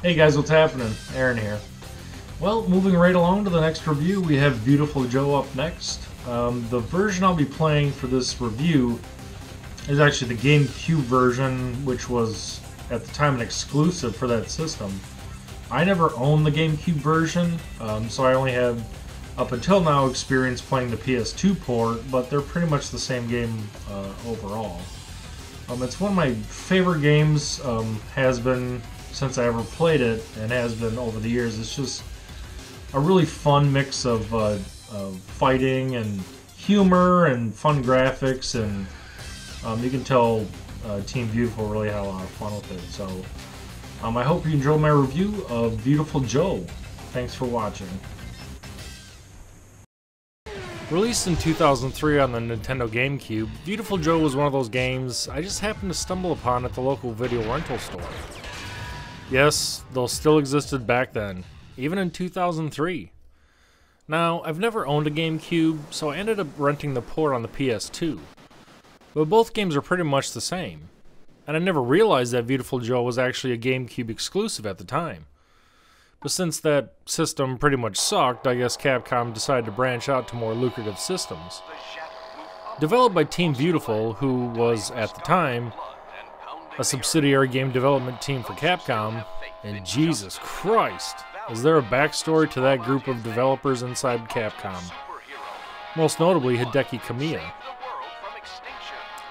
Hey guys, what's happening? Aaron here. Well, moving right along to the next review, we have Beautiful Joe up next. The version I'll be playing for this review is actually the GameCube version, which was at the time an exclusive for that system. I never owned the GameCube version, so I only have up until now experience playing the PS2 port, but they're pretty much the same game overall. It's one of my favorite games, has been since I ever played it, and has been over the years. It's just a really fun mix of fighting and humor and fun graphics, and you can tell Team Beautiful really had a lot of fun with it. So I hope you enjoyed my review of Beautiful Joe. Thanks for watching. Released in 2003 on the Nintendo GameCube, Beautiful Joe was one of those games I just happened to stumble upon at the local video rental store. Yes, those still existed back then, even in 2003. Now, I've never owned a GameCube, so I ended up renting the port on the PS2. But both games are pretty much the same, and I never realized that Beautiful Joe was actually a GameCube exclusive at the time. But since that system pretty much sucked, I guess Capcom decided to branch out to more lucrative systems. Developed by Team Beautiful, who was, at the time, a subsidiary game development team for Capcom, and Jesus Christ, is there a backstory to that group of developers inside Capcom? Most notably, Hideki Kamiya.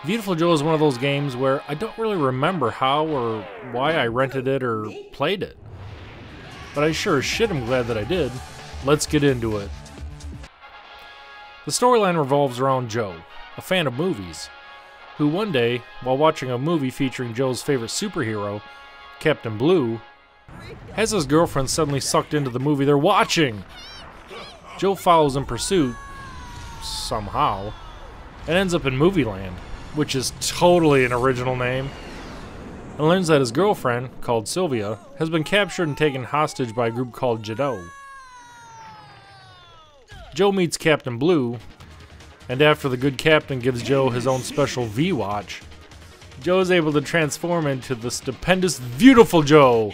Beautiful Joe is one of those games where I don't really remember how or why I rented it or played it. But I sure as shit am glad that I did. Let's get into it. The storyline revolves around Joe, a fan of movies, who one day, while watching a movie featuring Joe's favorite superhero, Captain Blue, has his girlfriend suddenly sucked into the movie they're watching. Joe follows in pursuit, somehow, and ends up in Movieland, which is totally an original name, and learns that his girlfriend, called Sylvia, has been captured and taken hostage by a group called Jado. Joe meets Captain Blue, and after the good captain gives Joe his own special V-Watch, Joe is able to transform into the stupendous Beautiful Joe.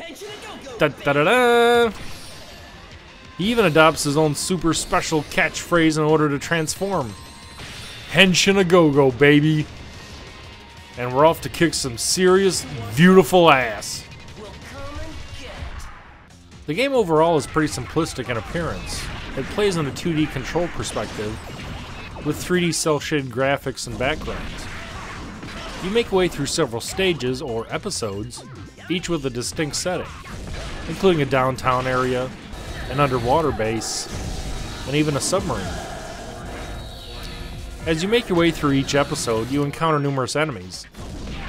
Da-da-da-da! He even adopts his own super special catchphrase in order to transform. Henshin a go-go, baby! And we're off to kick some serious, beautiful ass. The game overall is pretty simplistic in appearance. It plays in a 2D control perspective, with 3D cel-shaded graphics and backgrounds. You make your way through several stages, or episodes, each with a distinct setting, including a downtown area, an underwater base, and even a submarine. As you make your way through each episode, you encounter numerous enemies,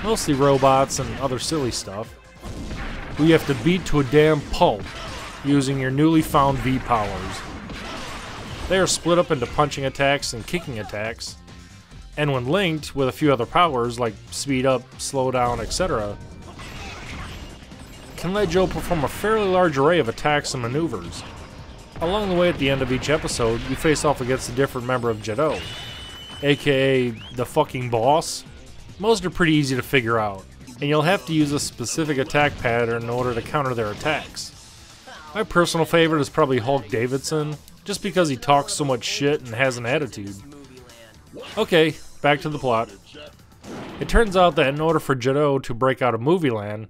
mostly robots and other silly stuff, who you have to beat to a damn pulp using your newly found V-powers. They are split up into punching attacks and kicking attacks, and when linked with a few other powers like speed up, slow down, etc., can let Joe perform a fairly large array of attacks and maneuvers. Along the way at the end of each episode, you face off against a different member of Jado, aka the fucking boss. Most are pretty easy to figure out, and you'll have to use a specific attack pattern in order to counter their attacks. My personal favorite is probably Hulk Davidson, just because he talks so much shit and has an attitude. Okay, back to the plot. It turns out that in order for Jado to break out of Movieland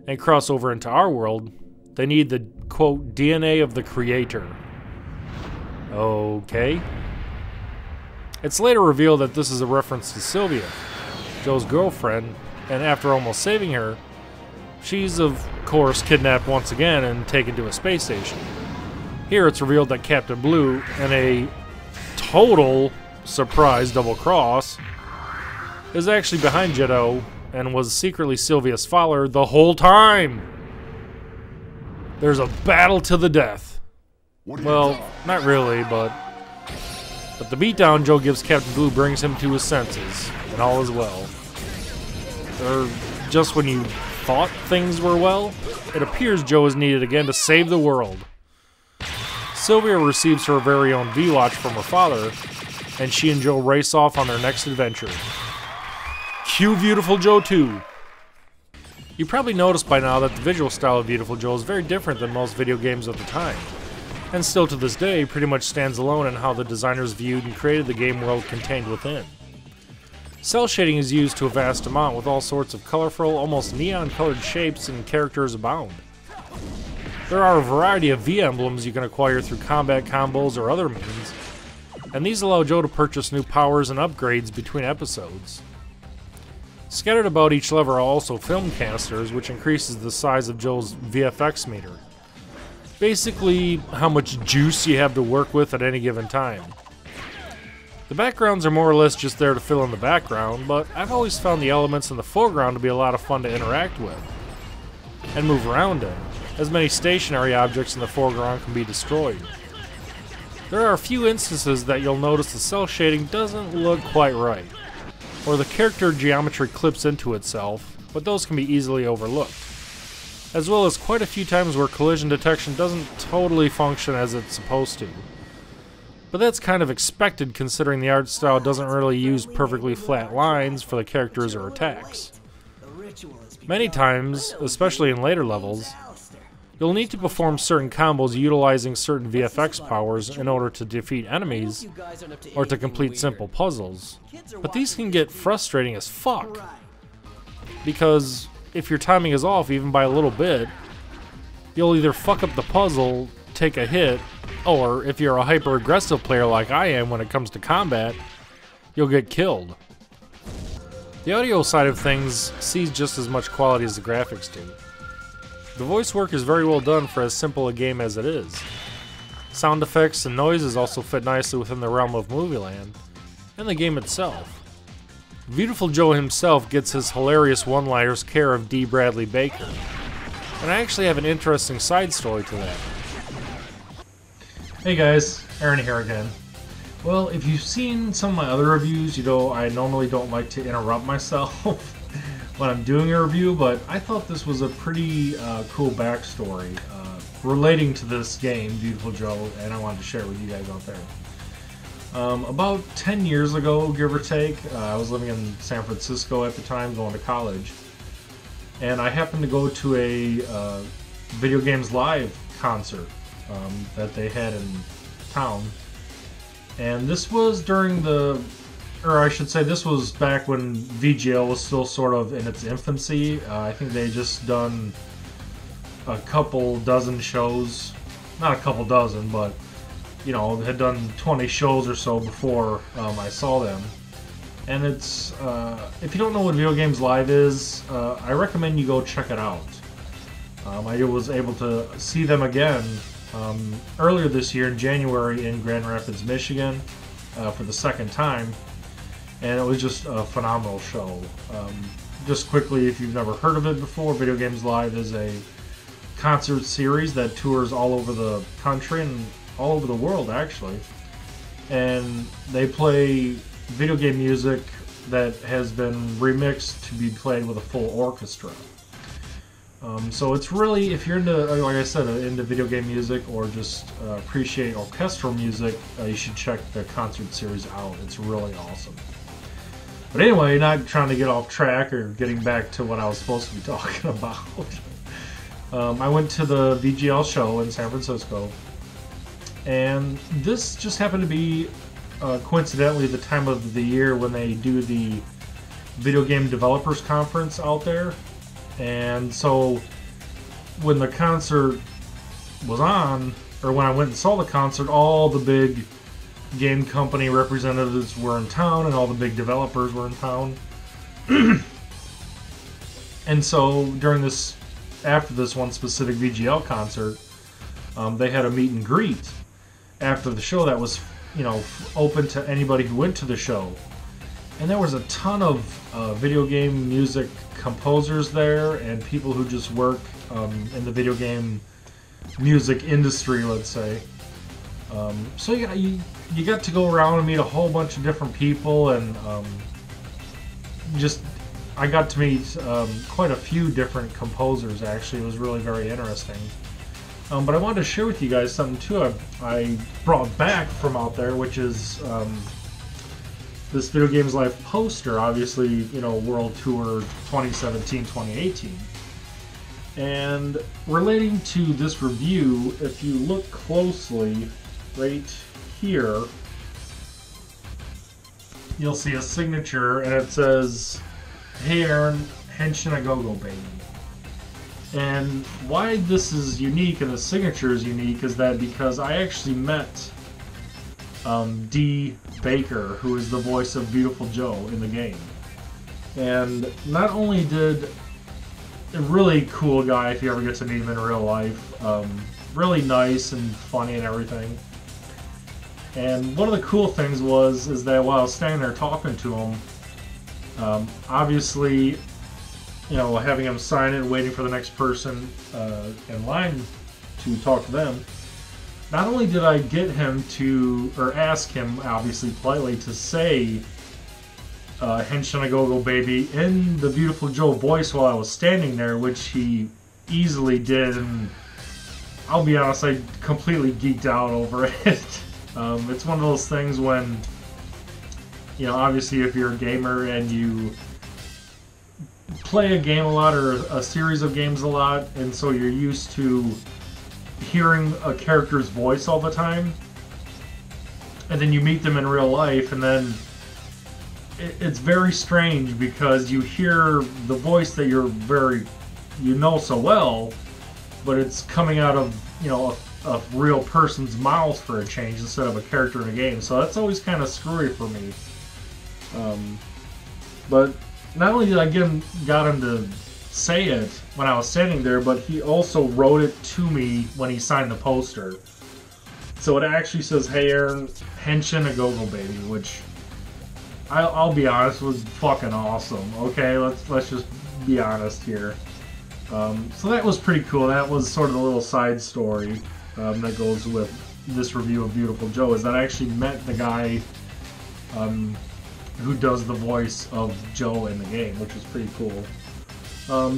and cross over into our world, they need the, quote, DNA of the creator. Okay. It's later revealed that this is a reference to Sylvia, Joe's girlfriend, and after almost saving her, she's of course kidnapped once again and taken to a space station. Here it's revealed that Captain Blue, in a total surprise double cross, is actually behind Jado and was secretly Sylvia's follower the whole time. There's a battle to the death. Well, not really, but the beatdown Joe gives Captain Blue brings him to his senses, and all is well. Or just when you thought things were well, it appears Joe is needed again to save the world. Sylvia receives her very own V-Watch from her father, and she and Joe race off on their next adventure. Cue Beautiful Joe 2. You probably noticed by now that the visual style of Viewtiful Joe is very different than most video games of the time, and still to this day pretty much stands alone in how the designers viewed and created the game world contained within. Cell shading is used to a vast amount, with all sorts of colorful, almost neon-colored shapes and characters abound. There are a variety of V-emblems you can acquire through combat combos or other means, and these allow Joe to purchase new powers and upgrades between episodes. Scattered about each level are also film canisters, which increases the size of Joe's VFX meter. Basically, how much juice you have to work with at any given time. The backgrounds are more or less just there to fill in the background, but I've always found the elements in the foreground to be a lot of fun to interact with and move around in, as many stationary objects in the foreground can be destroyed. There are a few instances that you'll notice the cell shading doesn't look quite right, or the character geometry clips into itself, but those can be easily overlooked, as well as quite a few times where collision detection doesn't totally function as it's supposed to. But that's kind of expected considering the art style doesn't really use perfectly flat lines for the characters or attacks. Many times, especially in later levels, you'll need to perform certain combos utilizing certain VFX powers in order to defeat enemies or to complete simple puzzles. But these can get frustrating as fuck, because if your timing is off even by a little bit, you'll either fuck up the puzzle, take a hit, or if you're a hyper-aggressive player like I am when it comes to combat, you'll get killed. The audio side of things sees just as much quality as the graphics do. The voice work is very well done for as simple a game as it is. Sound effects and noises also fit nicely within the realm of Movieland, and the game itself. Viewtiful Joe himself gets his hilarious one-liners care of D. Bradley Baker, and I actually have an interesting side story to that. Hey guys, Aaron here again. Well, if you've seen some of my other reviews, you know I normally don't like to interrupt myself when I'm doing a review, but I thought this was a pretty cool backstory relating to this game, Viewtiful Joe, and I wanted to share it with you guys out there. About 10 years ago, give or take, I was living in San Francisco at the time, going to college, and I happened to go to a Video Games Live concert that they had in town, and this was during the, or I should say this was back when VGL was still sort of in its infancy. I think they just done a couple dozen shows, not a couple dozen, but you know, had done 20 shows or so before I saw them. And it's, if you don't know what Video Games Live is, I recommend you go check it out. I was able to see them again earlier this year in January in Grand Rapids, Michigan, for the second time, and it was just a phenomenal show. Just quickly, if you've never heard of it before, Video Games Live is a concert series that tours all over the country and all over the world, actually, and they play video game music that has been remixed to be played with a full orchestra. So it's really, if you're into, like I said, into video game music or just appreciate orchestral music, you should check the concert series out. It's really awesome. But anyway, not trying to get off track or getting back to what I was supposed to be talking about. I went to the VGL show in San Francisco, and this just happened to be coincidentally the time of the year when they do the Video Game Developers Conference out there. And so when the concert was on, or when I went and saw the concert, all the big game company representatives were in town and all the big developers were in town. And so during this, after this one specific VGL concert, they had a meet and greet after the show that was, you know, open to anybody who went to the show. And there was a ton of video game music composers there and people who just work in the video game music industry, let's say. So you got to go around and meet a whole bunch of different people, and I got to meet quite a few different composers, actually. It was really very interesting. But I wanted to share with you guys something too I brought back from out there, which is this Video Games Live poster, obviously, you know, World Tour 2017-2018. And relating to this review, if you look closely right here, you'll see a signature and it says, "Hey Aaron, Henshin a Go-Go Baby." And why this is unique and the signature is unique is that because I actually met Dee Baker, who is the voice of Beautiful Joe in the game. And not only did a really cool guy, if you ever get to meet him in real life, really nice and funny and everything. And one of the cool things is that while I was standing there talking to him, obviously, you know, having him sign it, waiting for the next person in line to talk to them, not only did I get him to, or ask him, obviously politely, to say Henshin a Go-Go Baby in the Beautiful Joe voice while I was standing there, which he easily did, and I'll be honest, I completely geeked out over it. It's one of those things when, you know, obviously if you're a gamer and you play a game a lot or a series of games a lot, and so you're used to hearing a character's voice all the time, and then you meet them in real life, and then it's very strange because you hear the voice that you know so well, but it's coming out of, you know, a real person's mouth for a change instead of a character in a game. So that's always kind of screwy for me. But not only did I got him to say it when I was standing there, but he also wrote it to me when he signed the poster. So it actually says, "Hey Aaron, Henshin a Go-Go Baby," which I'll be honest, was fucking awesome. Okay, let's just be honest here. So that was pretty cool. That was sort of a little side story that goes with this review of Beautiful Joe, is that I actually met the guy who does the voice of Joe in the game, which was pretty cool.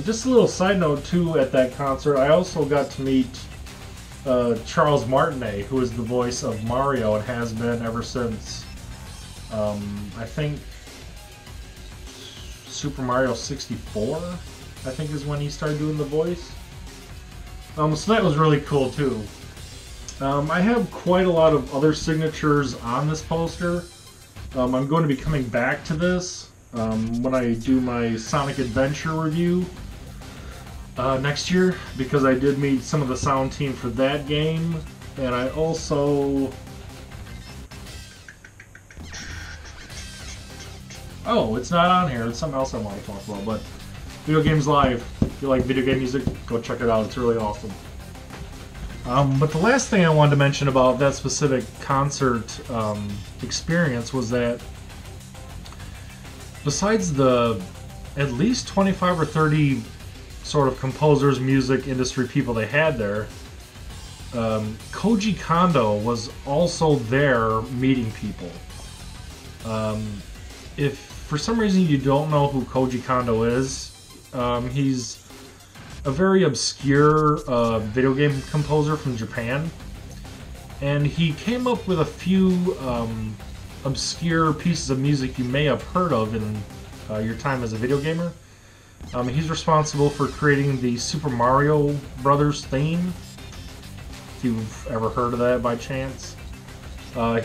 Just a little side note too, at that concert, I also got to meet Charles Martinet, who is the voice of Mario and has been ever since, I think, Super Mario 64, I think is when he started doing the voice. So that was really cool too. I have quite a lot of other signatures on this poster. I'm going to be coming back to this when I do my Sonic Adventure review next year, because I did meet some of the sound team for that game, and I also... Oh, it's not on here. It's something else I want to talk about, but Video Games Live. If you like video game music, go check it out. It's really awesome. But the last thing I wanted to mention about that specific concert experience was that besides the at least 25 or 30 sort of composers, music industry people they had there, Koji Kondo was also there meeting people. If for some reason you don't know who Koji Kondo is, he's a very obscure video game composer from Japan, and he came up with a few obscure pieces of music you may have heard of in your time as a video gamer. He's responsible for creating the Super Mario Brothers theme, if you've ever heard of that by chance.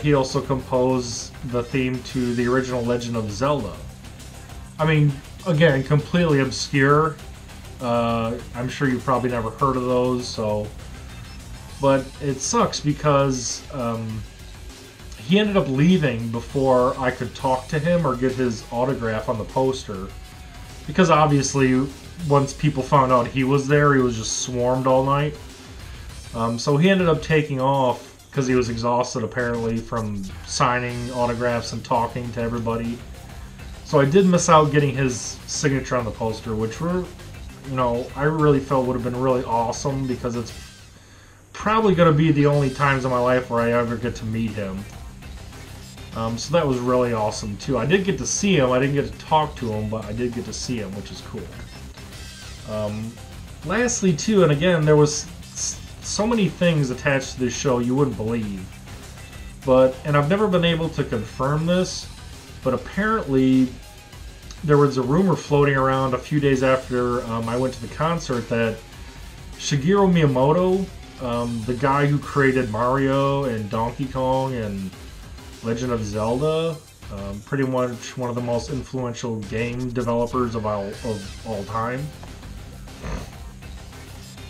He also composed the theme to the original Legend of Zelda. I mean, again, completely obscure. I'm sure you've probably never heard of those, so... But it sucks because he ended up leaving before I could talk to him or get his autograph on the poster. Because obviously, once people found out he was there, he was just swarmed all night. So he ended up taking off because he was exhausted, apparently, from signing autographs and talking to everybody. So I did miss out getting his signature on the poster, which were, you know, I really felt would have been really awesome, because it's probably going to be the only times in my life where I ever get to meet him. So that was really awesome too. I did get to see him. I didn't get to talk to him, but I did get to see him, which is cool. Lastly too, and again, there was so many things attached to this show you wouldn't believe. And I've never been able to confirm this, but apparently there was a rumor floating around a few days after I went to the concert that Shigeru Miyamoto, the guy who created Mario and Donkey Kong and Legend of Zelda, pretty much one of the most influential game developers of all time.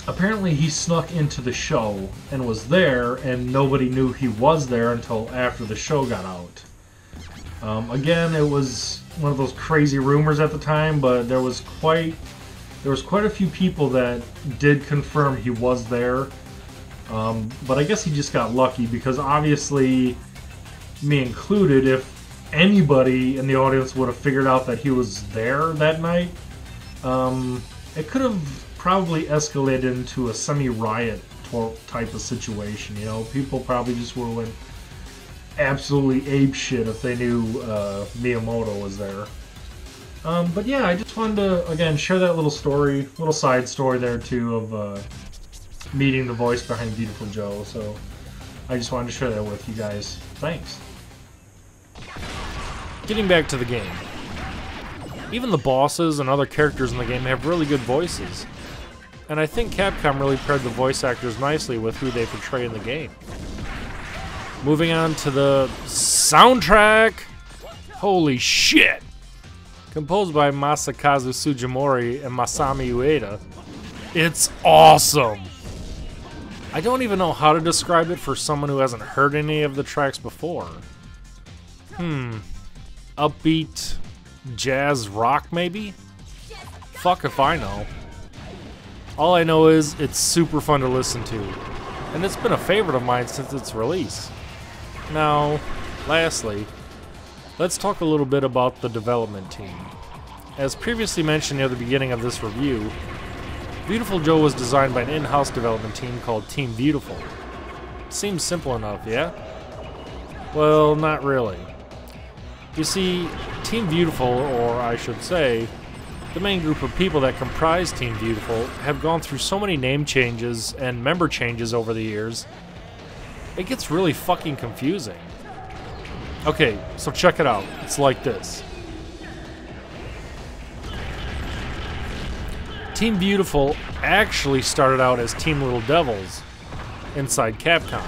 Apparently he snuck into the show and was there, and nobody knew he was there until after the show got out. Again, it was one of those crazy rumors at the time, but there was quite a few people that did confirm he was there. But I guess he just got lucky, because obviously, me included, if anybody in the audience would have figured out that he was there that night, it could have probably escalated into a semi-riot type of situation. You know, people probably just would have went absolutely apeshit if they knew Miyamoto was there. But yeah, I just wanted to, again, share that little story, little side story there too, of meeting the voice behind Beautiful Joe. So I just wanted to share that with you guys. Thanks. Getting back to the game. Even the bosses and other characters in the game have really good voices. And I think Capcom really paired the voice actors nicely with who they portray in the game. Moving on to the soundtrack. Holy shit! Composed by Masakazu Sugimori and Masami Ueda. It's awesome! I don't even know how to describe it for someone who hasn't heard any of the tracks before. Upbeat jazz rock, maybe? Fuck if I know. All I know is it's super fun to listen to, and it's been a favorite of mine since its release. Now, lastly, let's talk a little bit about the development team. As previously mentioned near the beginning of this review, Beautiful Joe was designed by an in-house development team called Team Beautiful. Seems simple enough, yeah? Well, not really. You see, Team Beautiful, or I should say, the main group of people that comprise Team Beautiful, have gone through so many name changes and member changes over the years, it gets really fucking confusing. Okay, so check it out. It's like this. Team Beautiful actually started out as Team Little Devils inside Capcom,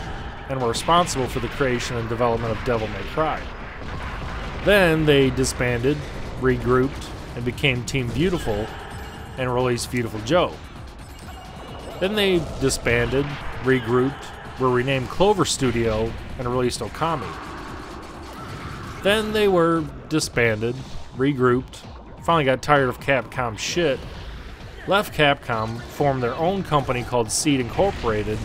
and were responsible for the creation and development of Devil May Cry. Then they disbanded, regrouped, and became Team Beautiful and released Beautiful Joe. Then they disbanded, regrouped, were renamed Clover Studio, and released Okami. Then they were disbanded, regrouped, finally got tired of Capcom shit, left Capcom, formed their own company called Seed Incorporated,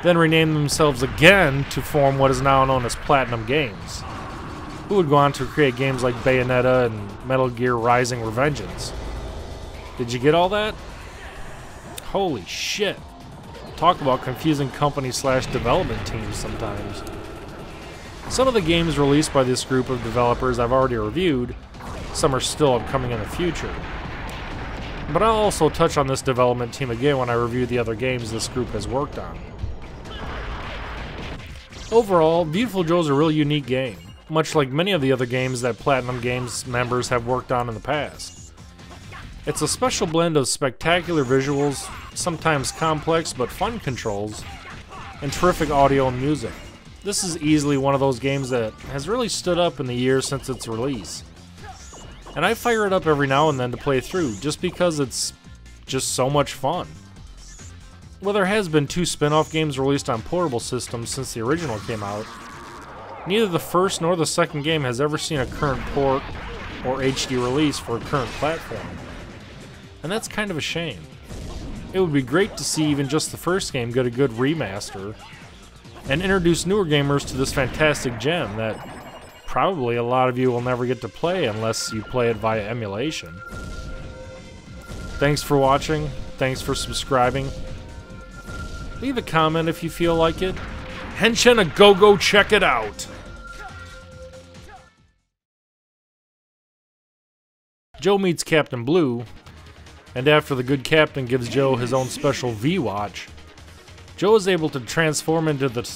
then renamed themselves again to form what is now known as Platinum Games, who would go on to create games like Bayonetta and Metal Gear Rising: Revengeance. Did you get all that? Holy shit. Talk about confusing company/development teams sometimes. Some of the games released by this group of developers I've already reviewed, some are still upcoming in the future. But I'll also touch on this development team again when I review the other games this group has worked on. Overall, Beautiful Joe is a really unique game, much like many of the other games that Platinum Games members have worked on in the past. It's a special blend of spectacular visuals, sometimes complex but fun controls, and terrific audio and music. This is easily one of those games that has really stood up in the years since its release. And I fire it up every now and then to play through, just because it's just so much fun. Well, there has been 2 spin-off games released on portable systems since the original came out. Neither the first nor the second game has ever seen a current port or HD release for a current platform. And that's kind of a shame. It would be great to see even just the first game get a good remaster and introduce newer gamers to this fantastic gem that probably a lot of you will never get to play unless you play it via emulation. Thanks for watching. Thanks for subscribing. Leave a comment if you feel like it. Henshin a go check it out! Joe meets Captain Blue, and after the good captain gives Joe his own special V-Watch, Joe is able to transform into the